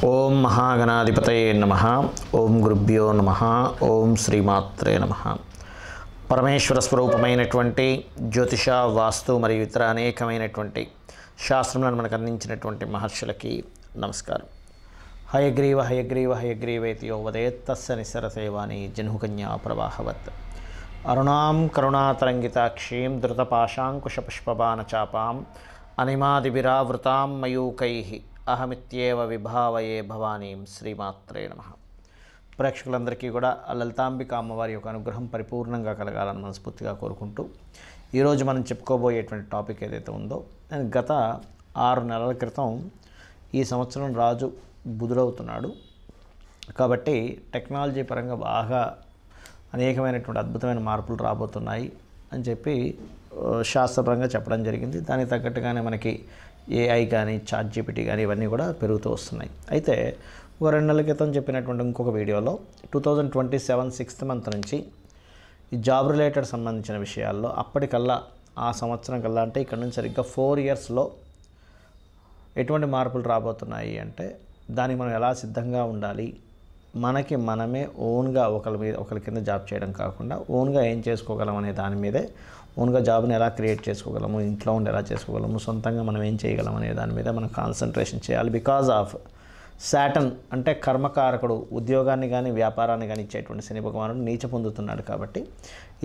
ఓం మహాగణాధిపతయే నమః. ఓం గురుభ్యో నమః. ఓం శ్రీమాత్రే నమః. పరమేశ్వర స్వరూపమైనటువంటి జ్యోతిష, వాస్తు మరియు ఇతర అనేకమైనటువంటి శాస్త్రములను మనకు అందించినటువంటి మహర్షులకి నమస్కారం. హయగ్రీవ హయగ్రీవ హయగ్రీవేతి యో వదేత్ తస్య నిస్సరసేవాని జహ్నుకన్యా ప్రవాహవత్. అరుణాం కరుణాతరంగితాక్షీం ధృతపాశాంకుశపుష్పబాణచాపాం అనిమాదివిరావృతాం మయూకైః అహమిత్యేవ విభావయే భవానీం. శ్రీమాత్రే నమః. ప్రేక్షకులందరికీ కూడా లలితాంబిక అమ్మవారి యొక్క అనుగ్రహం పరిపూర్ణంగా కలగాలని మనస్ఫూర్తిగా కోరుకుంటూ ఈరోజు మనం చెప్పుకోబోయేటువంటి టాపిక్ ఏదైతే ఉందో, నేను గత 6 నెలల క్రితం ఈ సంవత్సరం రాజు బుధుడవుతున్నాడు కాబట్టి టెక్నాలజీ పరంగా బాగా అనేకమైనటువంటి అద్భుతమైన మార్పులు రాబోతున్నాయి అని చెప్పి శాస్త్రపరంగా చెప్పడం జరిగింది. దానికి తగ్గట్టుగానే మనకి ఏఐ కానీ ChatGPT కానీ ఇవన్నీ కూడా పెరుగుతూ వస్తున్నాయి. అయితే ఒక 2 నెలల క్రితం చెప్పినటువంటి ఇంకొక వీడియోలో 2027 6th మంత్ నుంచి ఈ జాబ్ రిలేటెడ్ సంబంధించిన విషయాల్లో అప్పటికల్లా ఆ సంవత్సరం కల్లా అంటే ఇక్కడ నుంచి సరిగ్గా 4 yearsలో ఎటువంటి మార్పులు రాబోతున్నాయి అంటే దానికి మనం ఎలా సిద్ధంగా ఉండాలి, మనకి మనమే ఓన్గా ఒకరి కింద జాబ్ చేయడం కాకుండా ఓన్గా ఏం చేసుకోగలం అనే దాని మీదే, ఓన్గా జాబ్ని ఎలా క్రియేట్ చేసుకోగలము, ఇంట్లో ఉండి ఎలా చేసుకోగలము, సొంతంగా మనం ఏం చేయగలం అనే దాని మీద మనం కాన్సన్ట్రేషన్ చేయాలి. బికాజ్ ఆఫ్ సాటర్న్ అంటే కర్మకారకుడు ఉద్యోగాన్ని కానీ వ్యాపారాన్ని కానీ ఇచ్చేటువంటి శని భగవానుడు నీచ పొందుతున్నాడు కాబట్టి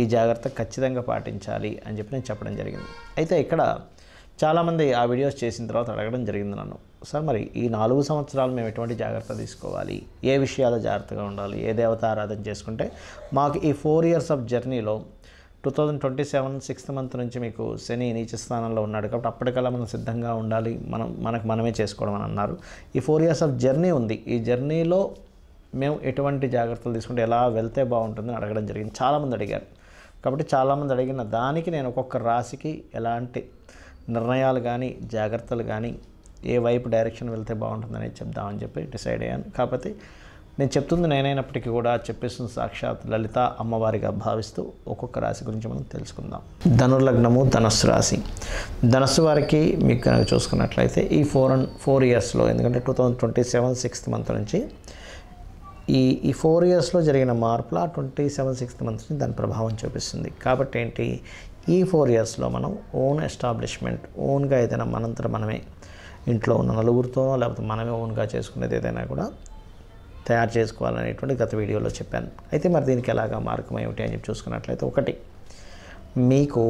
ఈ జాగ్రత్త ఖచ్చితంగా పాటించాలి అని చెప్పి నేను చెప్పడం జరిగింది. అయితే ఇక్కడ చాలామంది ఆ వీడియోస్ చేసిన తర్వాత అడగడం జరిగింది నన్ను, సార్ మరి ఈ 4 సంవత్సరాలు మేము ఎటువంటి జాగ్రత్త తీసుకోవాలి, ఏ విషయాలు జాగ్రత్తగా ఉండాలి, ఏ దేవత ఆరాధన చేసుకుంటే మాకు ఈ 4 years ఆఫ్ జర్నీలో 2027 6th మంత్ నుంచి మీకు శని నీచ స్థానంలో ఉన్నాడు కాబట్టి అప్పటికల్లా మనం సిద్ధంగా ఉండాలి, మనమే చేసుకోవడం అని అన్నారు. ఈ 4 years ఆఫ్ జర్నీ ఉంది, ఈ జర్నీలో మేము ఎటువంటి జాగ్రత్తలు తీసుకుంటే ఎలా వెళ్తే బాగుంటుందని అడగడం జరిగింది. చాలామంది అడిగారు కాబట్టి చాలామంది అడిగిన దానికి నేను ఒక్కొక్క రాశికి ఎలాంటి నిర్ణయాలు కానీ జాగ్రత్తలు కానీ ఏ వైపు డైరెక్షన్ వెళ్తే బాగుంటుందని చెప్దామని చెప్పి డిసైడ్ అయ్యాను. కాకపోతే నేను చెప్తుంది నేనైనప్పటికీ కూడా చెప్పేస్తుంది సాక్షాత్ లలిత అమ్మవారిగా భావిస్తూ ఒక్కొక్క రాశి గురించి మనం తెలుసుకుందాం. ధనుర్లగ్నము ధనస్సు రాశి. ధనస్సు వారికి మీకు కనుక చూసుకున్నట్లయితే ఈ 4 yearsలో, ఎందుకంటే 2027 6th మంత్ నుంచి ఈ 4 yearsలో జరిగిన మార్పులు ఆ 27 6th మంత్ నుంచి దాని ప్రభావం చూపిస్తుంది. కాబట్టి ఏంటి, ఈ 4 yearsలో మనం ఓన్ ఎస్టాబ్లిష్మెంట్, ఓన్గా ఏదైనా మనంతట మనమే ఇంట్లో ఉన్న నలుగురితో లేకపోతే మనమే ఓన్గా చేసుకునేది ఏదైనా కూడా తయారు చేసుకోవాలనేటువంటి గత వీడియోలో చెప్పాను. అయితే మరి దీనికి ఎలాగా మార్గం ఏమిటి అని చెప్పి చూసుకున్నట్లయితే, ఒకటి, మీకు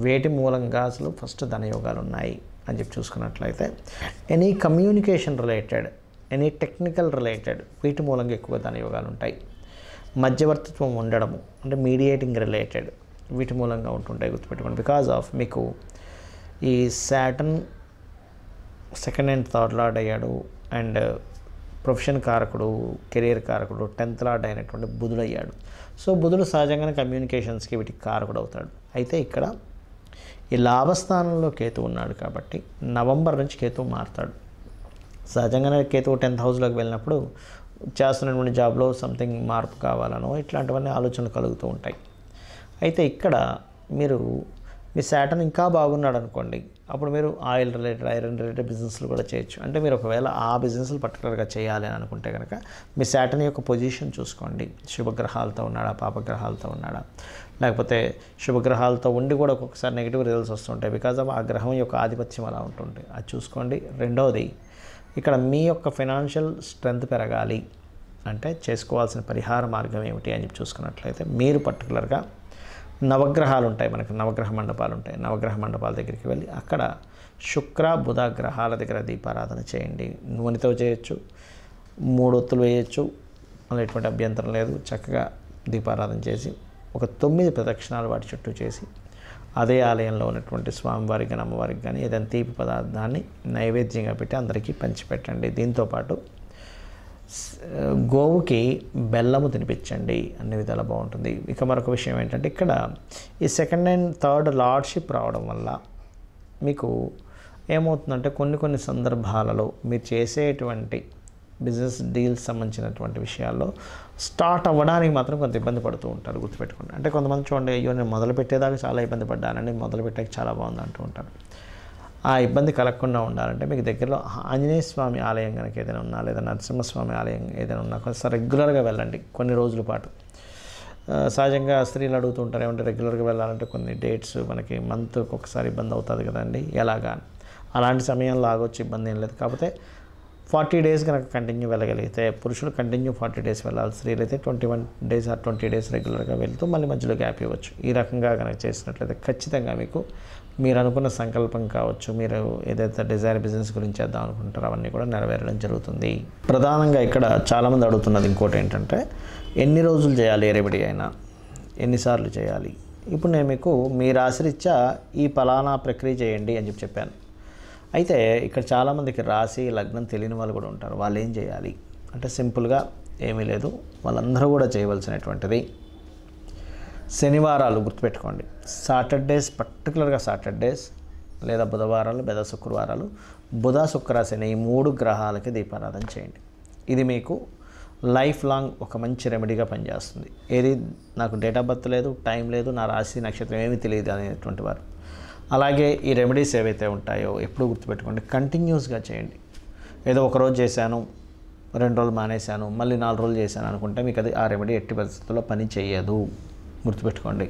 వేటి మూలంగా అసలు ఫస్ట్ ధనయోగాలు ఉన్నాయి అని చెప్పి చూసుకున్నట్లయితే any communication related, any technical related వీటి మూలంగా ఎక్కువ ధనయోగాలు ఉంటాయి. మధ్యవర్తిత్వం ఉండడము అంటే మీడియేటింగ్ రిలేటెడ్ వీటి మూలంగా ఉంటుంటాయి, గుర్తుపెట్టుకోండి. బికాజ్ ఆఫ్ మీకు ఈ Saturn 2nd and 3rd lord అయ్యాడు, అండ్ ప్రొఫెషన్ కారకుడు, కెరీర్ కారకుడు 10th లార్డ్ అయినటువంటి బుధుడు అయ్యాడు. సో బుధుడు సహజంగానే కమ్యూనికేషన్స్కి వీటికి కారకుడు అవుతాడు. అయితే ఇక్కడ ఈ లాభస్థానంలో కేతు ఉన్నాడు కాబట్టి నవంబర్ నుంచి కేతు మారుతాడు. సహజంగానే కేతు 10th హౌస్లోకి వెళ్ళినప్పుడు చేస్తున్నటువంటి జాబ్లో సంథింగ్ మార్పు కావాలనో ఇట్లాంటివన్నీ ఆలోచనలు కలుగుతూ ఉంటాయి. అయితే ఇక్కడ మీ సాటర్న్ ఇంకా బాగున్నాడు అనుకోండి, అప్పుడు మీరు ఆయిల్ రిలేటెడ్, ఐరన్ రిలేటెడ్ బిజినెస్లు కూడా చేయొచ్చు. అంటే మీరు ఒకవేళ ఆ బిజినెస్లు పర్టికులర్గా చేయాలి అని అనుకుంటే కనుక మీ సాటర్న్ యొక్క పొజిషన్ చూసుకోండి. శుభగ్రహాలతో ఉన్నాడా, పాపగ్రహాలతో ఉన్నాడా, లేకపోతే శుభగ్రహాలతో ఉండి కూడా ఒక్కొక్కసారి నెగిటివ్ రిజల్ట్స్ వస్తుంటాయి. బికాజ్ ఆఫ్ ఆ గ్రహం యొక్క ఆధిపత్యం అలా ఉంటుంది, అది చూసుకోండి. రెండవది, ఇక్కడ మీ యొక్క ఫైనాన్షియల్ స్ట్రెంగ్త్ పెరగాలి అంటే చేసుకోవాల్సిన పరిహార మార్గం ఏమిటి అని చెప్పి చూసుకున్నట్లయితే, మీరు పర్టికులర్గా నవగ్రహాలు ఉంటాయి, మనకి నవగ్రహ మండపాలు ఉంటాయి, నవగ్రహ మండపాల దగ్గరికి వెళ్ళి అక్కడ శుక్ర బుధ గ్రహాల దగ్గర దీపారాధన చేయండి. నూనెతో చేయొచ్చు, 3 ఒత్తులు వేయచ్చు, అలా ఎటువంటి అభ్యంతరం లేదు. చక్కగా దీపారాధన చేసి ఒక 9 ప్రదక్షిణాలు వాటి చుట్టూ చేసి అదే ఆలయంలో ఉన్నటువంటి స్వామివారికి కానీ అమ్మవారికి కానీ ఏదైనా తీపి పదార్థాన్ని నైవేద్యంగా పెట్టి అందరికీ పంచిపెట్టండి. దీంతోపాటు గోవుకి బెల్లము తినిపించండి, అన్ని విధాలా బాగుంటుంది. ఇక మరొక విషయం ఏంటంటే, ఇక్కడ ఈ 2nd and 3rd లార్డ్షిప్ రావడం వల్ల మీకు ఏమవుతుందంటే కొన్ని సందర్భాలలో మీరు చేసేటువంటి బిజినెస్ డీల్స్ సంబంధించినటువంటి విషయాల్లో స్టార్ట్ అవ్వడానికి మాత్రం కొంత ఇబ్బంది పడుతూ ఉంటారు, గుర్తుపెట్టుకోండి. అంటే కొంతమంది చూడండి, అయ్యో నేను మొదలు పెట్టేదాకా చాలా ఇబ్బంది పడ్డానండి, మొదలు పెట్టాక చాలా బాగుంది అంటూ ఉంటారు. ఆ ఇబ్బంది కలగకుండా ఉండాలంటే మీకు దగ్గరలో ఆంజనేయ స్వామి ఆలయం కనుక ఏదైనా ఉన్నా, లేదా నరసింహస్వామి ఆలయం ఏదైనా ఉన్నా కొంచెం రెగ్యులర్గా వెళ్ళండి కొన్ని రోజుల పాటు. సహజంగా స్త్రీలు అడుగుతూ ఉంటారు, ఏమంటే రెగ్యులర్గా వెళ్ళాలంటే కొన్ని డేట్స్ మనకి మంత్కి ఒకసారి ఇబ్బంది అవుతుంది కదండి, ఎలాగా? అలాంటి సమయంలో ఆగొచ్చు, ఇబ్బంది ఏం లేదు. కాకపోతే 40 డేస్ కనుక కంటిన్యూ వెళ్ళగలిగితే, పురుషులు కంటిన్యూ 40 డేస్ వెళ్ళాలి, స్త్రీలు అయితే 21 డేస్ ఆర్ 20 డేస్ రెగ్యులర్గా వెళ్తూ మళ్ళీ మధ్యలో గ్యాప్ ఇవ్వచ్చు. ఈ రకంగా కనుక చేసినట్లయితే ఖచ్చితంగా మీకు మీరు అనుకున్న సంకల్పం కావచ్చు, మీరు ఏదైతే డిజైర్ బిజినెస్ గురించి చేద్దాం అనుకుంటారో అవన్నీ కూడా నెరవేరడం జరుగుతుంది. ప్రధానంగా ఇక్కడ చాలామంది అడుగుతున్నది ఇంకోటి ఏంటంటే, ఎన్ని రోజులు చేయాలి ఏ రెమెడీ అయినా, ఎన్నిసార్లు చేయాలి? ఇప్పుడు నేను మీకు మీ రాశిరీత్యా ఈ ఫలానా ప్రక్రియ చేయండి అని చెప్పాను. అయితే ఇక్కడ చాలామందికి రాశి లగ్నం తెలియని వాళ్ళు కూడా ఉంటారు. వాళ్ళు ఏం చేయాలి అంటే సింపుల్గా ఏమీ లేదు, వాళ్ళందరూ కూడా చేయవలసినటువంటిది శనివారాలు గుర్తుపెట్టుకోండి. సాటర్డేస్, పర్టికులర్గా సాటర్డేస్ లేదా బుధవారాలు లేదా శుక్రవారాలు, బుధ శుక్ర శని ఈ 3 గ్రహాలకి దీపారాధన చేయండి. ఇది మీకు లైఫ్ లాంగ్ ఒక మంచి రెమెడీగా పనిచేస్తుంది. ఏది నాకు డేట్ ఆఫ్ బర్త్ లేదు, టైం లేదు, నా రాశి నక్షత్రం ఏమీ తెలియదు అనేటువంటి వారు. అలాగే ఈ రెమెడీస్ ఏవైతే ఉంటాయో ఎప్పుడు గుర్తుపెట్టుకోండి, కంటిన్యూస్గా చేయండి. ఏదో ఒకరోజు చేశాను, 2 రోజులు మానేశాను, మళ్ళీ 4 రోజులు చేశాను అనుకుంటే మీకు అది ఆ రెమెడీ ఎట్టి పరిస్థితుల్లో పని చేయదు, గుర్తుపెట్టుకోండి.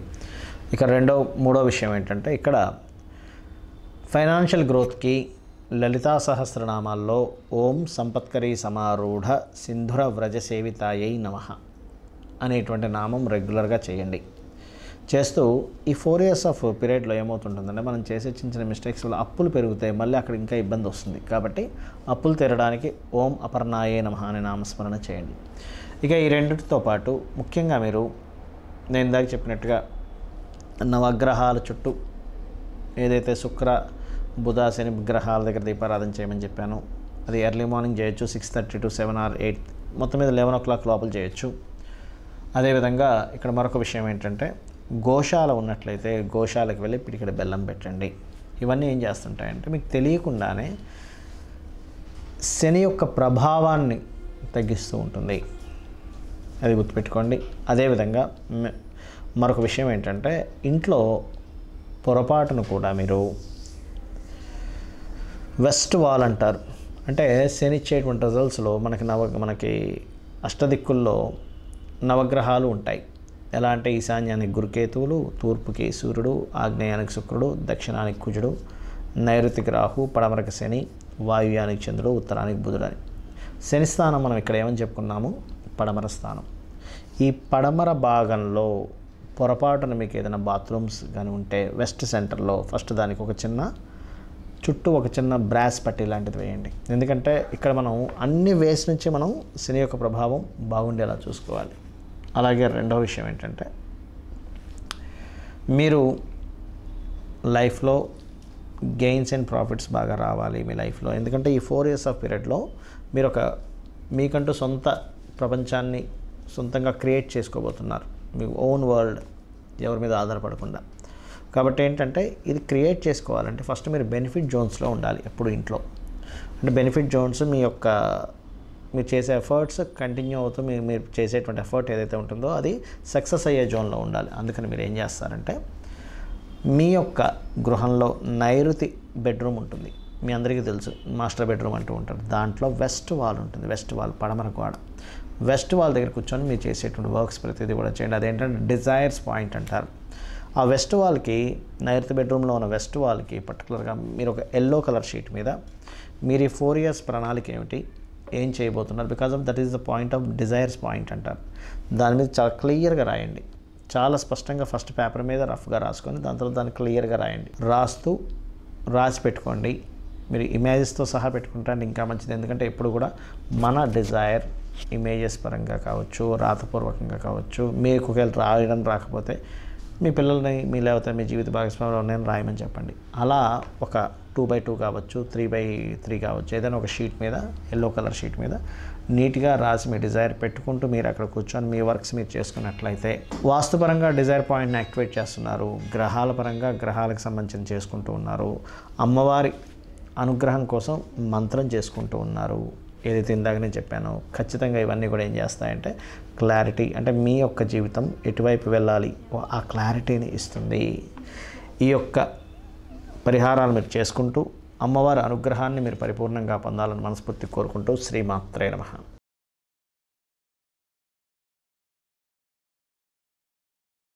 ఇక మూడో విషయం ఏంటంటే, ఇక్కడ ఫైనాన్షియల్ గ్రోత్కి లలితా సహస్రనామాల్లో ఓం సంపత్కరీ సమారూఢ సింధుర వ్రజ సేవితాయై నమః అనేటువంటి నామం రెగ్యులర్గా చేయండి. చేస్తూ ఈ 4 years ఆఫ్ పీరియడ్లో ఏమవుతుంటుందంటే, మనం చేసే చిన్న చిన్న మిస్టేక్స్ వల్ల అప్పులు పెరుగుతాయి, మళ్ళీ అక్కడ ఇంకా ఇబ్బంది వస్తుంది. కాబట్టి అప్పులు తీరడానికి ఓం అపర్ణాయే నమః అనే నామస్మరణ చేయండి. ఇక ఈ రెండింటితో పాటు ముఖ్యంగా మీరు నేను ఇందాక చెప్పినట్టుగా నవగ్రహాల చుట్టూ ఏదైతే శుక్ర బుధ శని గ్రహాల దగ్గర దీపారాధన చేయమని చెప్పాను, అది ఎర్లీ మార్నింగ్ చేయొచ్చు, 6:30 to 7 or 8, మొత్తం మీద 11 o'clock లోపల చేయొచ్చు. అదేవిధంగా ఇక్కడ మరొక విషయం ఏంటంటే, గోశాల ఉన్నట్లయితే గోశాలకు వెళ్ళి పిడికెడు బెల్లం పెట్టండి. ఇవన్నీ ఏం చేస్తుంటాయంటే మీకు తెలియకుండానే శని యొక్క ప్రభావాన్ని తగ్గిస్తూ ఉంటుంది, అది గుర్తుపెట్టుకోండి. అదేవిధంగా మరొక విషయం ఏంటంటే, ఇంట్లో పొరపాటును కూడా మీరు వెస్ట్ వాల్ అంటారు, అంటే శని ఇచ్చేటువంటి రిజల్ట్స్లో మనకి అష్టదిక్కుల్లో నవగ్రహాలు ఉంటాయి. ఎలా అంటే ఈశాన్యానికి గురుకేతువులు, తూర్పుకి సూర్యుడు, ఆగ్నేయానికి శుక్రుడు, దక్షిణానికి కుజుడు, నైరుతికి రాహు, పడమరకు శని, వాయువ్యానికి చంద్రుడు, ఉత్తరానికి బుధుడు అని. శని స్థానం మనం ఇక్కడ ఏమని చెప్పుకున్నాము, పడమర స్థానం. ఈ పడమర భాగంలో పొరపాటున మీకు ఏదైనా బాత్రూమ్స్ కానీ ఉంటే వెస్ట్ సెంటర్లో ఫస్ట్ దానికి చుట్టూ ఒక చిన్న బ్రాస్ పట్టీ లాంటిది వేయండి. ఎందుకంటే ఇక్కడ మనం అన్ని వేస్ నుంచి మనం శని యొక్క ప్రభావం బాగుండేలా చూసుకోవాలి. అలాగే రెండవ విషయం ఏంటంటే, మీరు లైఫ్లో గెయిన్స్ అండ్ ప్రాఫిట్స్ బాగా రావాలి మీ లైఫ్లో. ఎందుకంటే ఈ 4 years ఆఫ్ పీరియడ్లో మీరు మీకంటూ సొంత ప్రపంచాన్ని సొంతంగా క్రియేట్ చేసుకోబోతున్నారు, మీ ఓన్ వరల్డ్, ఎవరి మీద ఆధారపడకుండా. కాబట్టి ఏంటంటే ఇది క్రియేట్ చేసుకోవాలంటే ఫస్ట్ మీరు బెనిఫిట్ జోన్స్లో ఉండాలి ఎప్పుడు ఇంట్లో. అంటే బెనిఫిట్ జోన్స్ మీరు చేసే ఎఫర్ట్స్ కంటిన్యూ అవుతూ మీరు చేసేటువంటి ఎఫర్ట్ ఏదైతే ఉంటుందో అది సక్సెస్ అయ్యే జోన్లో ఉండాలి. అందుకని మీరు ఏం చేస్తారంటే, మీ యొక్క గృహంలో నైరుతి బెడ్రూమ్ ఉంటుంది, మీ అందరికీ తెలుసు మాస్టర్ బెడ్రూమ్ అంటూ ఉంటారు. దాంట్లో వెస్ట్ వాల్ ఉంటుంది, వెస్ట్ వాల్ పడమర గోడ. వెస్ట్ వాల్ దగ్గర కూర్చొని మీరు చేసేటువంటి వర్క్స్ ప్రతిదీ కూడా చేయండి. అదేంటంటే డిజైర్స్ పాయింట్ అంటారు. ఆ వెస్ట్ వాల్కి, నైరుతి బెడ్రూమ్లో ఉన్న వెస్ట్ వాల్కి పర్టికులర్గా మీరు ఒక ఎల్లో కలర్ షీట్ మీద మీరు ఈ 4 years ప్రణాళిక ఏమిటి, ఏం చేయబోతున్నారు, because of that is the point of desires point అంటారు. దాని మీద చాలా క్లియర్గా రాయండి, చాలా స్పష్టంగా ఫస్ట్ పేపర్ మీద రఫ్గా రాసుకొని దాని తర్వాత దాన్ని క్లియర్గా రాయండి. రాసి పెట్టుకోండి. మీరు ఇమేజెస్తో సహా పెట్టుకుంటే ఇంకా మంచిది. ఎందుకంటే ఎప్పుడు కూడా మన డిజైర్ ఇమేజెస్ పరంగా కావచ్చు, రాతపూర్వకంగా కావచ్చు, మీకు ఒకవేళ రాయడం రాకపోతే మీ పిల్లల్ని లేకపోతే మీ జీవిత భాగస్వామ్యంలో నేను రాయమని చెప్పండి. అలా ఒక 2x2 కావచ్చు, 3x3 కావచ్చు, ఏదైనా ఒక షీట్ మీద, ఎల్లో కలర్ షీట్ మీద నీట్గా రాసి మీ డిజైర్ పెట్టుకుంటూ మీరు అక్కడ కూర్చొని మీ వర్క్స్ మీరు చేసుకున్నట్లయితే వాస్తుపరంగా డిజైర్ పాయింట్ని యాక్టివేట్ చేస్తున్నారు, గ్రహాల పరంగా గ్రహాలకు సంబంధించి చేసుకుంటూ ఉన్నారు, అమ్మవారి అనుగ్రహం కోసం మంత్రం చేసుకుంటూ ఉన్నారు. ఏదైతే ఇందాక నేను చెప్పానో ఖచ్చితంగా ఇవన్నీ కూడా ఏం చేస్తాయంటే క్లారిటీ, అంటే మీ యొక్క జీవితం ఎటువైపు వెళ్ళాలి ఆ క్లారిటీని ఇస్తుంది. ఈ యొక్క పరిహారాలు మీరు చేసుకుంటూ అమ్మవారి అనుగ్రహాన్ని మీరు పరిపూర్ణంగా పొందాలని మనస్ఫూర్తి కోరుకుంటూ శ్రీమాత్రే నమః.